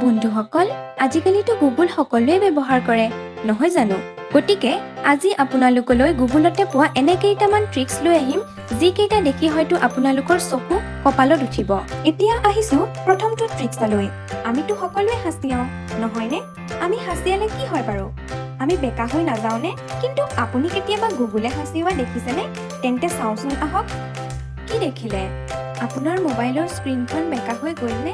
বন্ধুসকল, আজিকালিতো গুগল সকলোৱে ব্যৱহাৰ কৰে, নহয় জানো? গতিকে আজি আপোনালোকলৈ গুগলতে পোৱা এনে কেইটামান ট্ৰিক্স লৈ আহিম, যিকেইটা দেখি হয়তো আপোনালোকৰ চকু কপালত উঠিব। এতিয়া আহিছো প্ৰথমটো ট্ৰিক্সলৈ। আমিতো সকলোৱে হাঁচিয়াও, নহয়নে? আমি হাঁচিয়ালে কি হয় বাৰু? আমি বেকা হৈ নাযাওঁনে? কিন্তু আপুনি কেতিয়াবা গুগলে হাঁচিওৱা দেখিছেনে? তেন্তে চাওঁচোন আহক। কি দেখিলে? আপোনাৰ মোবাইলৰ স্ক্ৰীনখন বেকা হৈ গ'লনে?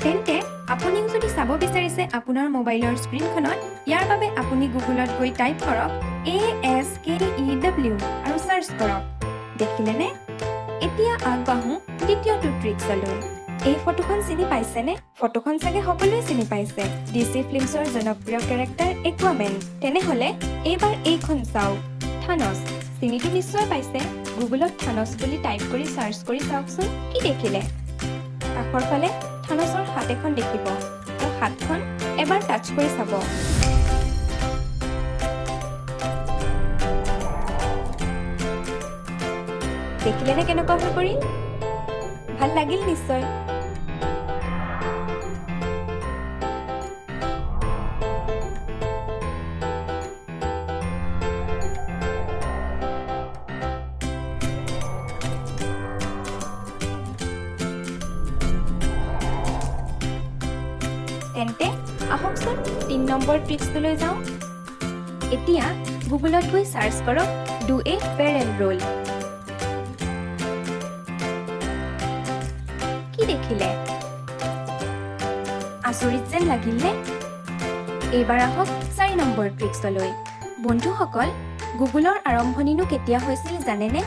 তেন্তে আপুনিও যদি চাব বিচাৰিছে আপোনাৰ মোবাইলৰ স্ক্ৰীনখনত, ইয়াৰ বাবে আপুনি গুগলত গৈ টাইপ কৰক ASKEW আৰু চাৰ্চ কৰক। দেখিলেনে? এতিয়া আগবাঢ়ো দ্বিতীয়টো ট্ৰিক্সলৈ। এই ফটোখন চিনি পাইছেনে? ফটোখন চাগে সকলোৱে চিনি পাইছে। DC ফিল্মছৰ জনপ্ৰিয় কেৰেক্টাৰ একুৱামেন। তেনেহ'লে এইবাৰ এইখন চাওক, থানছ। চিনিটো নিশ্চয় পাইছে। গুগলত থানছ বুলি টাইপ কৰি চাৰ্চ কৰি চাওকচোন। কি দেখিলে? কাষৰ ফালে থানছৰ হাত এখন দেখিব আৰু হাতখন এবাৰ টাচ কৰি চাব। দেখিলেনে কেনেকুৱা হৈ পৰিল? ভাল লাগিল নিশ্চয়। তেন্তে আহকচোন ৩ নম্বৰ ট্ৰিক্সটোলৈ যাওঁ। এতিয়া গুগলত গৈ চাৰ্চ কৰক ডু এ বেৰেল ৰোল। কি দেখিলে? আচৰিত যেন লাগিলনে? এইবাৰ আহক ৪ নম্বৰ ট্ৰিক্সলৈ। বন্ধুসকল, গুগলৰ আৰম্ভণিনো কেতিয়া হৈছিল জানেনে?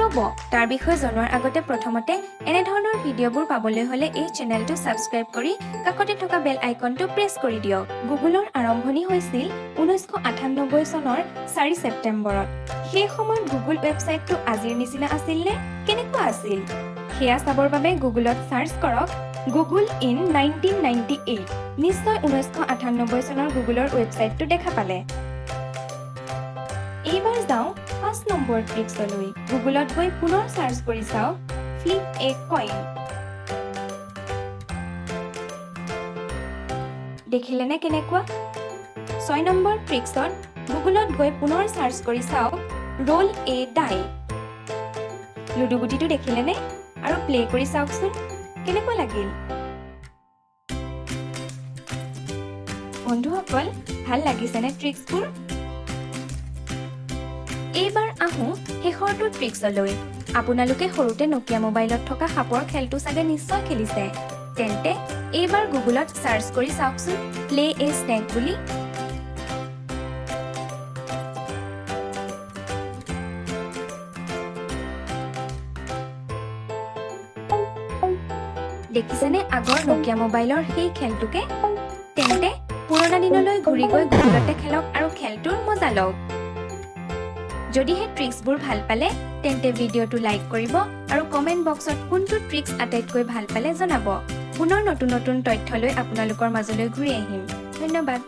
ৰ'ব, তাৰ বিষয়ে জনোৱাৰ আগতে প্ৰথমতে এনেধৰণৰ ভিডিঅ'বোৰ পাবলৈ হ'লে এই চেনেলটো ছাবস্ক্ৰাইব কৰি কাষতে থকা বেল আইকনটো প্ৰেছ কৰি দিয়ক। গুগলৰ আৰম্ভণি হৈছিল 1998 চনৰ ৪ ছেপ্টেম্বৰত। সেই সময়ত গুগল ৱেবছাইটটো আজিৰ নিচিনা আছিল নে? কেনেকুৱা আছিল? সেয়া চাবৰ বাবে গুগলত চাৰ্চ কৰক গুগল ইন 1998। নিশ্চয় 1998 চনৰ গুগলৰ ৱেবছাইটটো দেখা পালে। এইবাৰ যাওঁ ৫ নম্বৰ ট্ৰিক্সলৈ। গুগলত গৈ পুনৰ চাৰ্চ কৰি চাওক ফ্লিপ এ কইন। দেখিলেনে কেনেকুৱা? ৬ নম্বৰ ট্ৰিক্সত গুগলত গৈ পুনৰ চাৰ্চ কৰি চাওক ৰোল এ ডাই। লুডু গুটিটো দেখিলেনে? আৰু প্লে কৰি চাওকচোন কেনেকুৱা লাগিল? বন্ধুসকল, ভাল লাগিছেনে ট্ৰিক্সবোৰ? এইবাৰ আহোঁ শেষৰটো ট্ৰিক্সলৈ। আপোনালোকে সৰুতে নকিয়া মোবাইলত থকা সাপৰ খেলটো চাগে নিশ্চয় খেলিছে। তেন্তে এইবাৰ গুগলত চাৰ্চ কৰি চাওকচোন প্লে এ স্নেক বুলি। দেখিছেনে আগৰ নকিয়া মোবাইলৰ সেই খেলটোকে? তেন্তে পুৰণা দিনলৈ ঘূৰি গৈ গুগলতে খেলক আৰু খেলটোৰ মজা লওক। যদিহে ট্ৰিক্সবোৰ ভাল পালে তেন্তে ভিডিঅ'টো লাইক কৰিব আৰু কমেণ্ট বক্সত কোনটো ট্ৰিক্স আটাইতকৈ ভাল পালে জনাব। পুনৰ নতুন নতুন তথ্য লৈ আপোনালোকৰ মাজলৈ ঘূৰি আহিম। ধন্যবাদ।